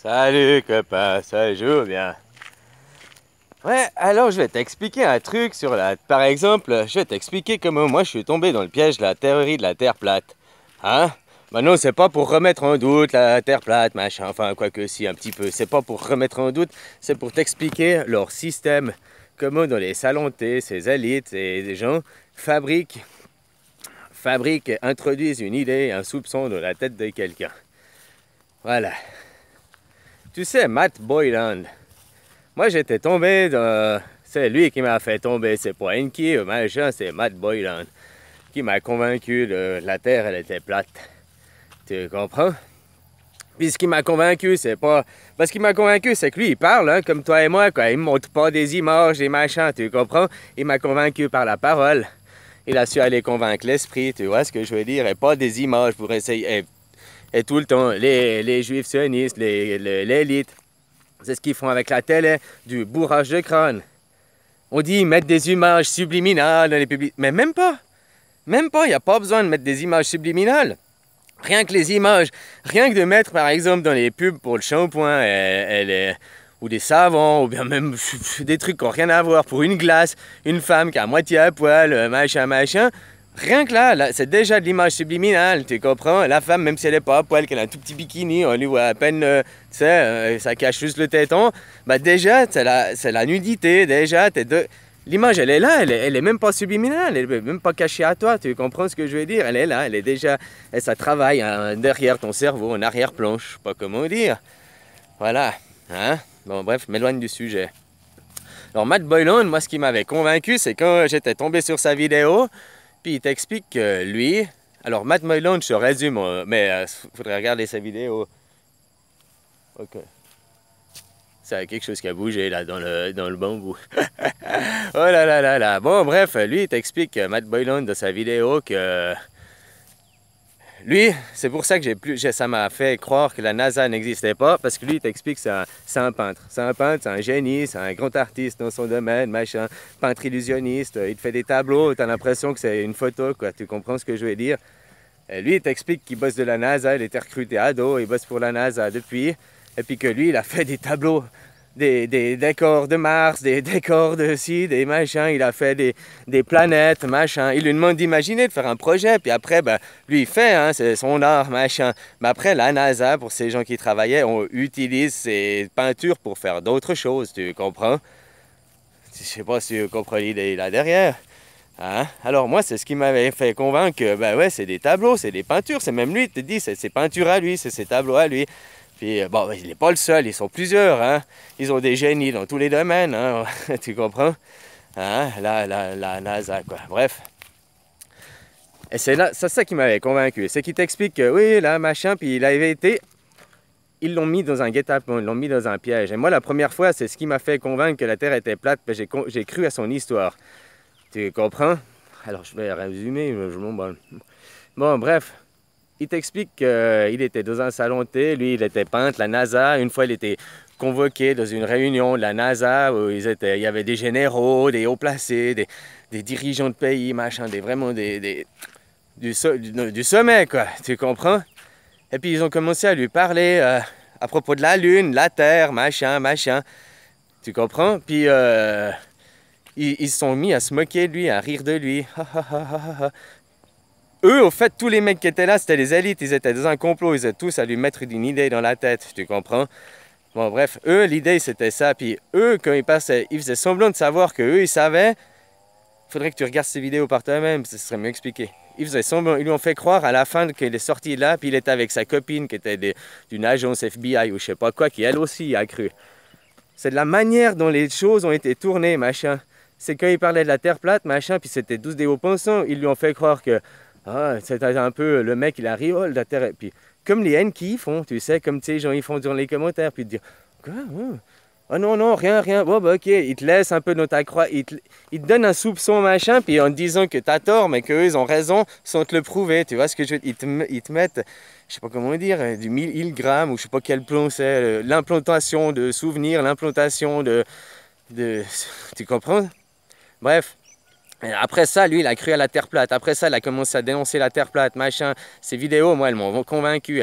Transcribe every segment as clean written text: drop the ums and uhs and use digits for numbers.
Salut copain, ça joue bien. Ouais, alors je vais t'expliquer un truc sur la... Par exemple, je vais t'expliquer comment moi je suis tombé dans le piège de la théorie de la Terre plate. Hein? Bah non, c'est pas pour remettre en doute la Terre plate, machin, enfin quoique si un petit peu. C'est pas pour remettre en doute, c'est pour t'expliquer leur système. Comment dans les salons de thé, ces élites et des gens fabriquent, introduisent une idée, un soupçon dans la tête de quelqu'un. Voilà. Tu sais, Matt Boylan, moi j'étais tombé dans... C'est lui qui m'a fait tomber, c'est pas Enki ou machin, c'est Matt Boylan qui m'a convaincu que la Terre elle était plate. Tu comprends? Puis ce qui m'a convaincu, c'est pas... Parce qu'il m'a convaincu, c'est que lui, il parle, hein, comme toi et moi, quoi. Il me montre pas des images, des machins, tu comprends? Il m'a convaincu par la parole. Il a su aller convaincre l'esprit, tu vois ce que je veux dire? Et pas des images pour essayer... Et tout le temps, les juifs sionistes, l'élite, c'est ce qu'ils font avec la télé, du bourrage de crâne. On dit mettre des images subliminales dans les publics. Mais même pas. Même pas, il n'y a pas besoin de mettre des images subliminales. Rien que les images, rien que de mettre par exemple dans les pubs pour le shampoing ou des savons, ou bien même des trucs qui n'ont rien à voir, pour une glace, une femme qui a à moitié à poil, machin, machin. Rien que là c'est déjà de l'image subliminale, tu comprends? La femme, même si elle n'est pas à poil, qu'elle a un tout petit bikini, on lui voit à peine, tu sais, ça cache juste le téton, bah déjà, c'est la nudité, déjà, l'image, elle est là, elle est même pas subliminale, elle est même pas cachée à toi, tu comprends ce que je veux dire? Elle est là, elle est déjà, et ça travaille hein, derrière ton cerveau, en arrière-plan, je sais pas comment dire. Voilà, hein? Bon, bref, m'éloigne du sujet. Alors, Matt Boylan, moi, ce qui m'avait convaincu, c'est quand j'étais tombé sur sa vidéo, puis il t'explique que lui... Alors, Matt Boylan, je résume, mais faudrait regarder sa vidéo. Ok. C'est quelque chose qui a bougé, là, dans le bambou. Oh là là là là. Bon, bref, lui, il t'explique, Matt Boylan, dans sa vidéo, que... Lui, c'est pour ça que ça m'a fait croire que la NASA n'existait pas, parce que lui, il t'explique que c'est un peintre. C'est un peintre, c'est un génie, c'est un grand artiste dans son domaine, machin, peintre illusionniste, il te fait des tableaux, t'as l'impression que c'est une photo, quoi, tu comprends ce que je veux dire? Et lui, il t'explique qu'il bosse de la NASA, il était recruté ado, il bosse pour la NASA depuis, et puis que lui, il a fait des tableaux, des décors de Mars, des décors de ci, des machins, il a fait des planètes, machin. Il lui demande d'imaginer, de faire un projet, puis après, ben, lui, il fait, hein, c'est son art, machin. Mais après, la NASA, pour ces gens qui travaillaient, on utilise ces peintures pour faire d'autres choses, tu comprends? Je sais pas si tu comprends l'idée là derrière. Hein? Alors moi, c'est ce qui m'avait fait convaincre que, ben ouais, c'est des tableaux, c'est des peintures, c'est même lui, il te dit, c'est ses peintures à lui, c'est ses tableaux à lui. Puis bon, il n'est pas le seul, ils sont plusieurs, hein. Ils ont des génies dans tous les domaines, hein. Tu comprends? Hein? La NASA, quoi. Bref. Et c'est ça qui m'avait convaincu. C'est qu'il t'explique que oui, là, machin, puis il avait été... Ils l'ont mis dans un guet-apens, ils l'ont mis dans un piège. Et moi, la première fois, c'est ce qui m'a fait convaincre que la Terre était plate, j'ai cru à son histoire. Tu comprends? Alors, je vais résumer, je m'en branle. Bon, bref. Il t'explique qu'il était dans un salon de thé, lui il était peintre, la NASA, une fois il était convoqué dans une réunion de la NASA où il y avait des généraux, des hauts placés, des dirigeants de pays, machin, vraiment du sommet quoi, tu comprends? Et puis ils ont commencé à lui parler à propos de la Lune, la Terre, machin, machin, tu comprends? Puis ils se sont mis à se moquer de lui, à rire de lui. Eux, au fait, tous les mecs qui étaient là, c'était les élites, ils étaient dans un complot, ils étaient tous à lui mettre une idée dans la tête, tu comprends? Bon, bref, eux, l'idée, c'était ça, puis eux, quand ils passaient, ils faisaient semblant de savoir qu'eux, ils savaient. Faudrait que tu regardes ces vidéos par toi-même, ce serait mieux expliqué. Ils faisaient semblant, ils lui ont fait croire à la fin qu'il est sorti là, puis il était avec sa copine qui était d'une agence FBI ou je sais pas quoi, qui elle aussi a cru. C'est de la manière dont les choses ont été tournées, machin. C'est quand il parlait de la Terre plate, machin, puis c'était tous des hauts-pensants, ils lui ont fait croire que ah, c'est un peu le mec, il arrive, oh, la Terre. Puis, comme les haines qui font, tu sais, comme ces gens, ils font dans les commentaires, puis te dire, quoi, oh non, non, rien, rien, bon, bah, ok, ils te laissent un peu dans ta croix, ils te donnent un soupçon, machin, puis en te disant que t'as tort, mais qu'eux, ils ont raison, sans te le prouver, tu vois ce que je veux dire, ils te mettent, je sais pas comment dire, du 1000 grammes, ou je sais pas quel plomb c'est, l'implantation de souvenirs, l'implantation de... Tu comprends? Bref. Et après ça, lui, il a cru à la Terre plate. Après ça, il a commencé à dénoncer la Terre plate, machin. Ces vidéos, moi, elles m'ont convaincu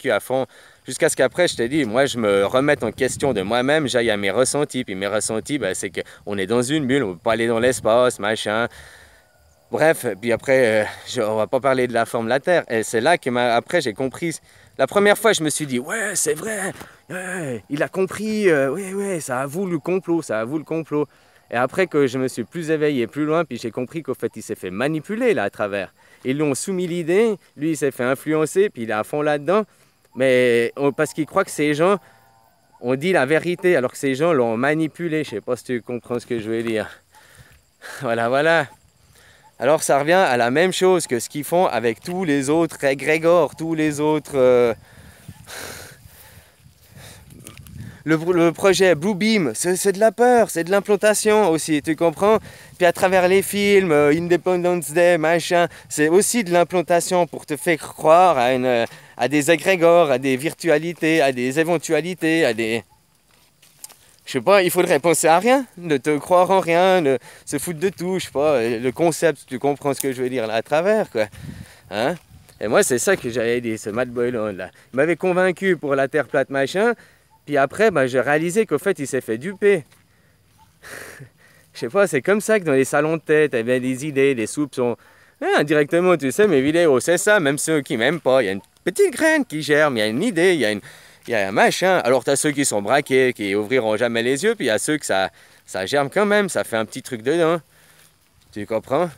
à fond. Jusqu'à ce qu'après, je t'ai dit, moi, je me remette en question de moi-même, j'aille à mes ressentis. Puis mes ressentis, bah, c'est qu'on est dans une bulle, on ne peut pas aller dans l'espace, machin. Bref, puis après, on va pas parler de la forme de la Terre. Et c'est là que après, j'ai compris. La première fois, je me suis dit, ouais, c'est vrai, ouais, il a compris, ouais, ça avoue le complot, ça avoue le complot. Et après que je me suis plus éveillé, plus loin, puis j'ai compris qu'au fait, il s'est fait manipuler là à travers. Ils lui ont soumis l'idée, lui, il s'est fait influencer, puis il est à fond là-dedans. Mais parce qu'il croit que ces gens ont dit la vérité, alors que ces gens l'ont manipulé. Je sais pas si tu comprends ce que je veux dire. Voilà, voilà. Alors ça revient à la même chose que ce qu'ils font avec tous les autres égrégores, tous les autres... Le projet Bluebeam, c'est de la peur, c'est de l'implantation aussi, tu comprends? Puis à travers les films, Independence Day, machin, c'est aussi de l'implantation pour te faire croire à des égrégores, à des virtualités, à des éventualités, à des... Je sais pas, il faudrait penser à rien, ne te croire en rien, ne se foutre de tout, je sais pas, le concept, tu comprends ce que je veux dire là à travers, quoi. Hein? Et moi, c'est ça que j'avais dit, ce Matt Boylan là. Il m'avait convaincu pour la Terre plate, machin, puis après, bah, j'ai réalisé qu'au fait, il s'est fait duper. Je sais pas, c'est comme ça que dans les salons de tête, il y avait des idées, des soupçons. Indirectement, tu sais, mes vidéos, c'est ça, même ceux qui m'aiment pas, il y a une petite graine qui germe, il y a une idée, il y a un machin. Alors, tu as ceux qui sont braqués, qui ouvriront jamais les yeux, puis il y a ceux que ça germe quand même, ça fait un petit truc dedans. Tu comprends?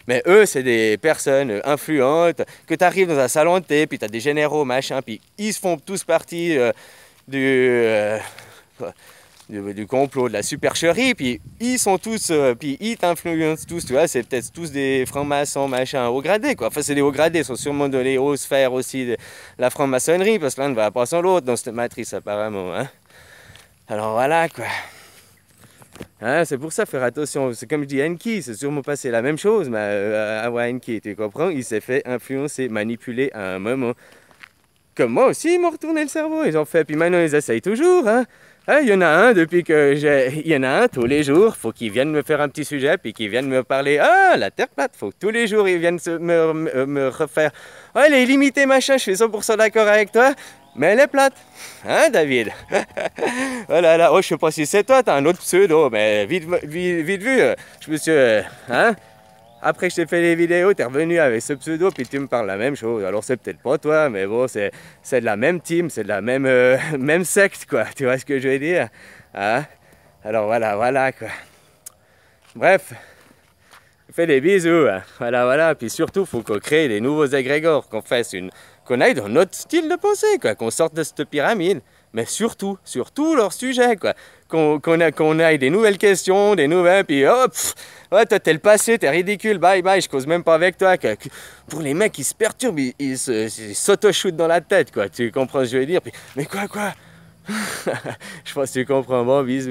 Mais eux, c'est des personnes influentes, que tu arrives dans un salon de thé, puis tu as des généraux, machin, puis ils se font tous partie du complot, de la supercherie, puis ils sont tous, puis ils t'influencent tous, tu vois, c'est peut-être tous des francs-maçons, machin, haut gradés, quoi. Enfin, c'est des hauts gradés, ils sont sûrement dans les hautes sphères aussi de la franc-maçonnerie, parce que l'un ne va pas sans l'autre dans cette matrice, apparemment, hein. Alors voilà, quoi. Hein, c'est pour ça, faire attention. C'est comme je dis, Enki, c'est sûrement passé la même chose, mais à Enki, tu comprends, il s'est fait influencer, manipuler à un moment. Comme moi aussi, ils m'ont retourné le cerveau, ils ont fait, puis maintenant ils essayent toujours, hein. Il y en a un depuis que il y en a un tous les jours, faut qu'il vienne me faire un petit sujet, puis qu'il vienne me parler, la Terre plate, faut que tous les jours ils viennent me refaire, elle est illimitée machin, je suis 100% d'accord avec toi, mais elle est plate, hein David? Oh là là, oh je sais pas si c'est toi, t'as un autre pseudo, mais vite vu, je me suis, hein? Après que je t'ai fait les vidéos, t'es revenu avec ce pseudo, puis tu me parles la même chose. Alors c'est peut-être pas toi, mais bon, c'est de la même team, c'est de la même, même secte, quoi. Tu vois ce que je veux dire? Hein? Alors voilà, quoi. Bref, je fais des bisous, hein. Voilà. Puis surtout, faut qu'on crée des nouveaux égrégores, qu'on aille dans notre style de pensée, quoi. Qu'on sorte de cette pyramide. Mais surtout leur sujet, quoi. Qu'on aille des nouvelles questions, des nouvelles, puis hop, ouais, toi t'es le passé, t'es ridicule, bye, je cause même pas avec toi. Pour les mecs, ils se perturbent, ils s'auto-shootent dans la tête, quoi. Tu comprends ce que je veux dire? Puis, mais quoi? Je pense que tu comprends, bon, bisous.